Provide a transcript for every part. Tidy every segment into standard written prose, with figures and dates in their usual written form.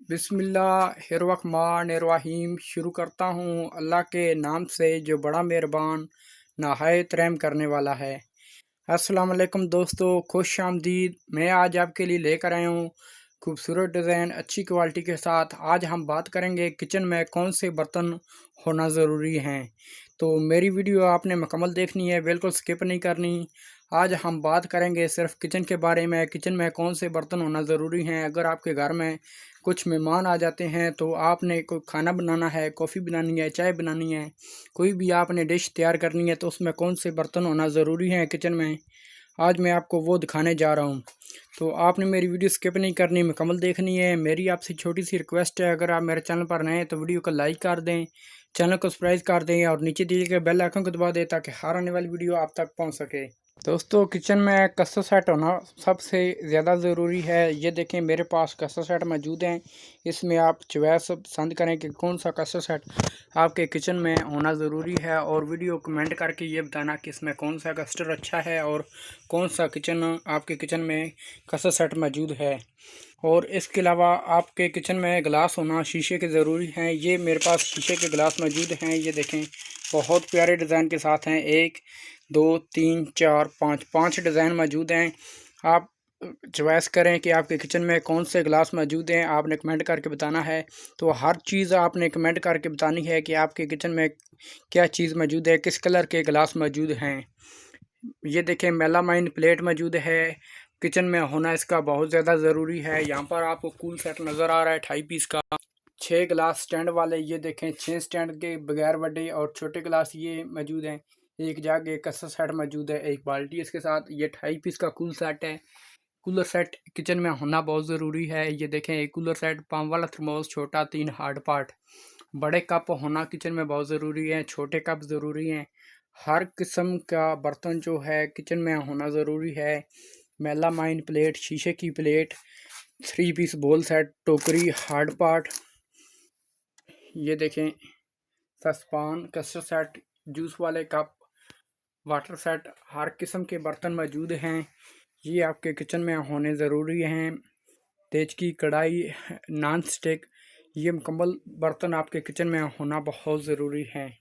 बिस्मिल्लाहिर्रहमानिर्रहीम। शुरू करता हूँ अल्लाह के नाम से जो बड़ा मेहरबान नहायत रहम करने वाला है। अस्सलाम वालेकुम दोस्तों, खुश आमदीद। मैं आज आपके लिए लेकर आया हूँ खूबसूरत डिज़ाइन अच्छी क्वालिटी के साथ। आज हम बात करेंगे किचन में कौन से बर्तन होना ज़रूरी हैं। तो मेरी वीडियो आपने मुकम्मल देखनी है, बिल्कुल स्किप नहीं करनी। आज हम बात करेंगे सिर्फ किचन के बारे में, किचन में कौन से बर्तन होना ज़रूरी हैं। अगर आपके घर में कुछ मेहमान आ जाते हैं तो आपने कोई खाना बनाना है, कॉफ़ी बनानी है, चाय बनानी है, कोई भी आपने डिश तैयार करनी है तो उसमें कौन से बर्तन होना ज़रूरी हैं किचन में, आज मैं आपको वो दिखाने जा रहा हूँ। तो आपने मेरी वीडियो स्किप नहीं करनी, मुकम्मल देखनी है। मेरी आपसे छोटी सी रिक्वेस्ट है, अगर आप मेरे चैनल पर नए हैं तो वीडियो को लाइक कर दें, चैनल को सब्सक्राइब कर दें और नीचे दिए गए बेल आइकन को दबा दें ताकि हर आने वाली वीडियो आप तक पहुँच सके। दोस्तों, किचन में कसर सेट होना सबसे ज़्यादा ज़रूरी है। ये देखें, मेरे पास कसर सेट मौजूद हैं। इसमें आप चॉइस पसंद करें कि कौन सा कसर सेट आपके किचन में होना ज़रूरी है और वीडियो कमेंट करके ये बताना कि इसमें कौन सा कस्टर अच्छा है और कौन सा किचन आपके किचन में कसर सेट मौजूद है। और इसके अलावा आपके किचन में गिलास होना शीशे के ज़रूरी हैं। ये मेरे पास शीशे के गिलास मौजूद हैं। ये देखें, बहुत प्यारे डिज़ाइन के साथ हैं। 1 2 3 4 5 डिज़ाइन मौजूद हैं। आप चॉइस करें कि आपके किचन में कौन से गिलास मौजूद हैं, आपने कमेंट करके बताना है। तो हर चीज़ आपने कमेंट करके बतानी है कि आपके किचन में क्या चीज़ मौजूद है, किस कलर के गिलास मौजूद हैं। ये देखें, मेलामाइन प्लेट मौजूद है। किचन में होना इसका बहुत ज़्यादा ज़रूरी है। यहाँ पर आपको कूल सेट नज़र आ रहा है 2.5 पीस का। 6 गिलास स्टैंड वाले, ये देखें 6 स्टैंड के बगैर बड़े और छोटे गिलास ये मौजूद हैं। एक जग, एक कसर सेट मौजूद है, एक बाल्टी इसके साथ। ये 2.5 पीस का कूल सेट है। कूलर सेट किचन में होना बहुत ज़रूरी है। ये देखें, एक कूलर सेट, पाम वाला थर्मोस छोटा, 3 हार्ड पार्ट। बड़े कप होना किचन में बहुत ज़रूरी है, छोटे कप ज़रूरी हैं। हर किस्म का बर्तन जो है किचन में होना ज़रूरी है। मेलामाइन प्लेट, शीशे की प्लेट, 3 पीस बोल सेट, टोकरी, हार्ड पार्ट। ये देखें, सस्पान, कस्टर सेट, जूस वाले कप, वाटर सेट, हर किस्म के बर्तन मौजूद हैं। ये आपके किचन में होने ज़रूरी हैं। तेज की कढ़ाई, नॉन स्टिक, ये मुकम्मल बर्तन आपके किचन में होना बहुत ज़रूरी है।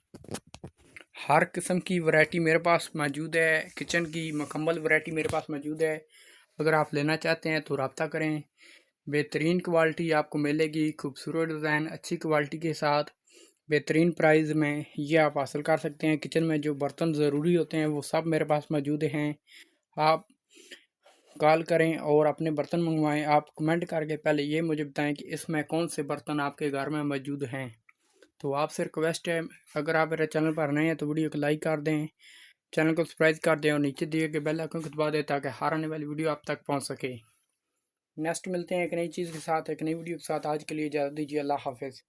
हर किस्म की वैरायटी मेरे पास मौजूद है, किचन की मुकम्मल वैरायटी मेरे पास मौजूद है। अगर आप लेना चाहते हैं तो रब्ता करें। बेहतरीन क्वालिटी आपको मिलेगी, खूबसूरत डिज़ाइन अच्छी क्वालिटी के साथ बेहतरीन प्राइस में ये आप हासिल कर सकते हैं। किचन में जो बर्तन ज़रूरी होते हैं वो सब मेरे पास मौजूद हैं। आप कॉल करें और अपने बर्तन मंगवाएं। आप कमेंट करके पहले ये मुझे बताएं कि इसमें कौन से बर्तन आपके घर में मौजूद हैं। तो आपसे रिक्वेस्ट है, अगर आप मेरे चैनल पर नए हैं तो वीडियो को लाइक कर दें, चैनल को सब्सक्राइब कर दें और नीचे दिए गए बेल आइकन को दबा दें ताकि हर आने वाली वीडियो आप तक पहुँच सके। नेक्स्ट मिलते हैं एक नई चीज़ के साथ, एक नई वीडियो के साथ। आज के लिए इजाज़त दीजिए। अल्लाह हाफ़िज़।